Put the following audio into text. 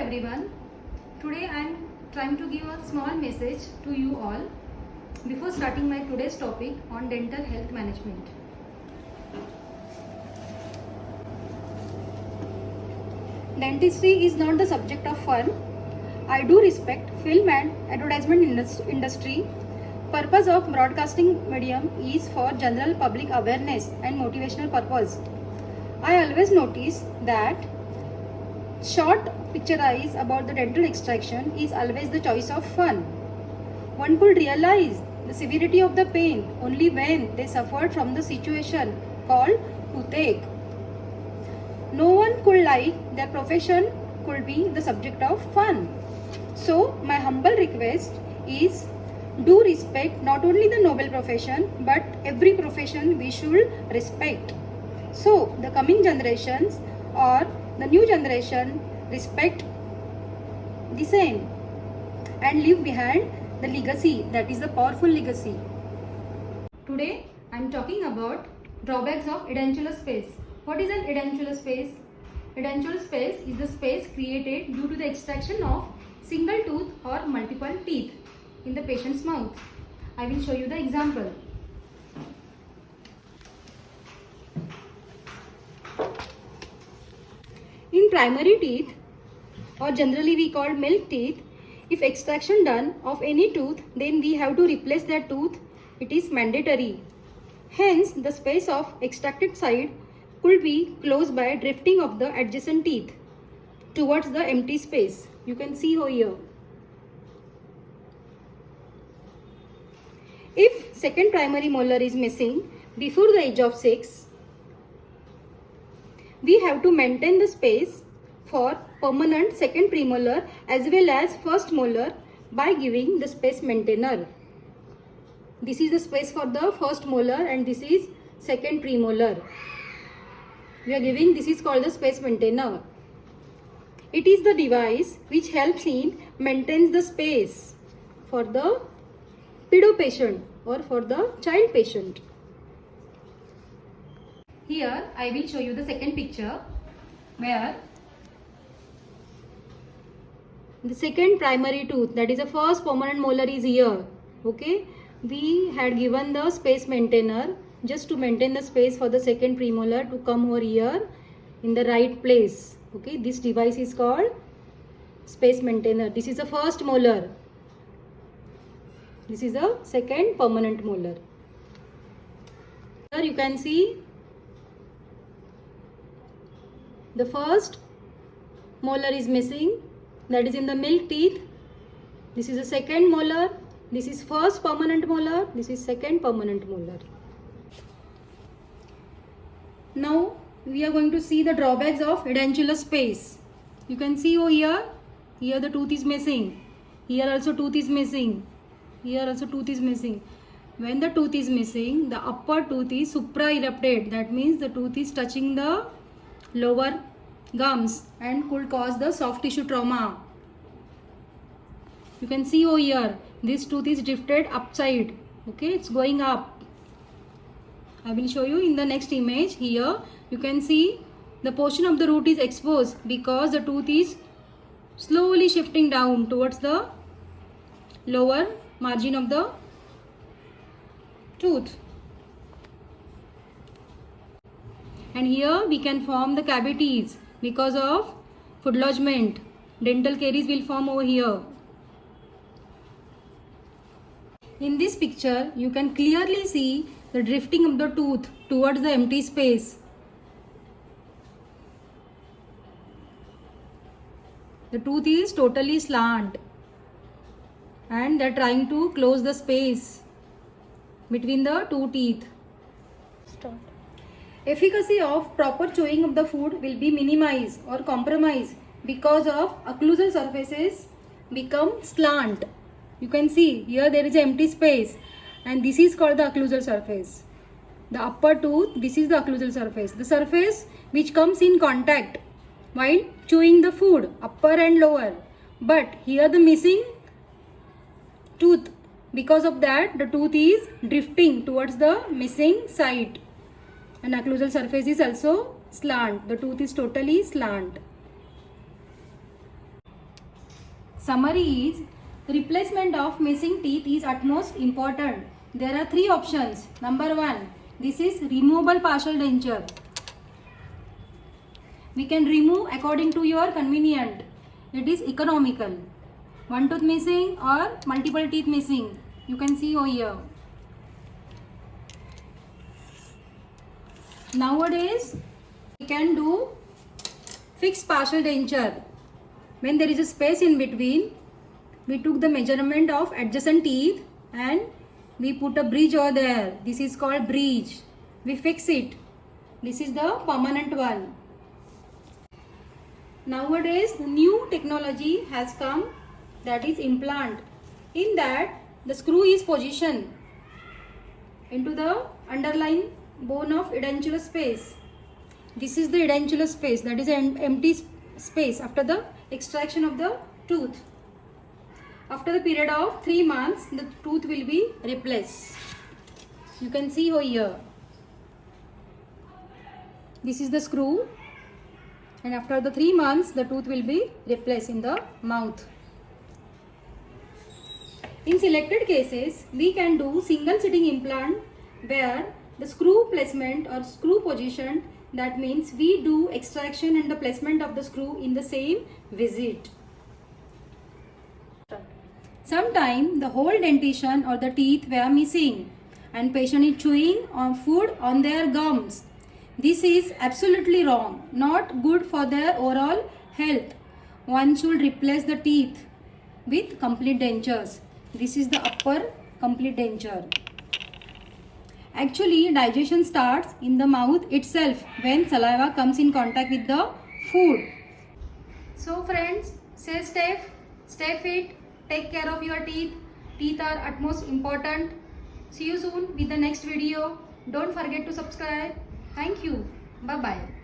everyone. Today I am trying to give a small message to you all before starting my today's topic on dental health management. Dentistry is not the subject of fun. I do respect film and advertisement industry. Purpose of broadcasting medium is for general public awareness and motivational purpose. I always notice that short picturize about the dental extraction is always the choice of fun. One could realize the severity of the pain only when they suffered from the situation called toothache. No one could like their profession could be the subject of fun. So my humble request is do respect not only the noble profession but every profession we should respect. So the coming generations or the new generation respect the same and leave behind the legacy that is the powerful legacy. Today I am talking about drawbacks of edentulous space. What is an edentulous space? Edentulous space is the space created due to the extraction of single tooth or multiple teeth in the patient's mouth. I will show you the example. In primary teeth, or generally we call milk teeth, if extraction done of any tooth, then we have to replace that tooth. It is mandatory. Hence, the space of extracted side could be closed by drifting of the adjacent teeth towards the empty space. You can see over here. If second primary molar is missing before the age of 6, we have to maintain the space for permanent second premolar as well as first molar by giving the space maintainer. This is the space for the first molar and this is second premolar. We are giving, this is called the space maintainer. It is the device which helps in maintains the space for the pedo patient or for the child patient. Here I will show you the second picture where the second primary tooth, that is the first permanent molar, is here. Okay, we had given the space maintainer just to maintain the space for the second premolar to come over here in the right place. Okay, this device is called space maintainer. This is the first molar. This is the second permanent molar. Here you can see the first molar is missing, that is in the milk teeth. This is the second molar. This is first permanent molar. This is second permanent molar. Now we are going to see the drawbacks of edentulous space. You can see over here. Here the tooth is missing. Here also tooth is missing. Here also tooth is missing. When the tooth is missing, the upper tooth is supraerupted. That means the tooth is touching the lower gums and could cause the soft tissue trauma. You can see over here, this tooth is drifted upside. Okay, it's going up. I will show you in the next image. Here you can see the portion of the root is exposed because the tooth is slowly shifting down towards the lower margin of the tooth. And here we can form the cavities because of food lodgement. Dental caries will form over here. In this picture, you can clearly see the drifting of the tooth towards the empty space. The tooth is totally slant and they are trying to close the space between the two teeth. Start. Efficacy of proper chewing of the food will be minimized or compromised because of occlusal surfaces become slant. You can see here there is an empty space and this is called the occlusal surface. The upper tooth, this is the occlusal surface. The surface which comes in contact while chewing the food, upper and lower. But here the missing tooth, because of that the tooth is drifting towards the missing side. And occlusal surface is also slant. The tooth is totally slant. Summary is replacement of missing teeth is utmost important. There are three options. Number 1, this is removable partial denture. We can remove according to your convenient. It is economical. One tooth missing or multiple teeth missing. You can see over here. Nowadays, we can do fixed partial denture. When there is a space in between, we took the measurement of adjacent teeth and we put a bridge over there. This is called bridge. We fix it. This is the permanent one. Nowadays, new technology has come, that is implant. In that, the screw is positioned into the underlying bone of edentulous space. This is the edentulous space, that is an empty space after the extraction of the tooth. After the period of 3 months, the tooth will be replaced. You can see over here. This is the screw, and after the 3 months, the tooth will be replaced in the mouth. In selected cases, we can do single sitting implant where the screw placement or screw position, that means we do extraction and the placement of the screw in the same visit. Sometimes the whole dentition or the teeth were missing and patient is chewing on food on their gums. This is absolutely wrong, not good for their overall health. One should replace the teeth with complete dentures. This is the upper complete denture. Actually, digestion starts in the mouth itself when saliva comes in contact with the food. So friends, stay safe, stay fit, take care of your teeth. Teeth are utmost important. See you soon with the next video. Don't forget to subscribe. Thank you. Bye-bye.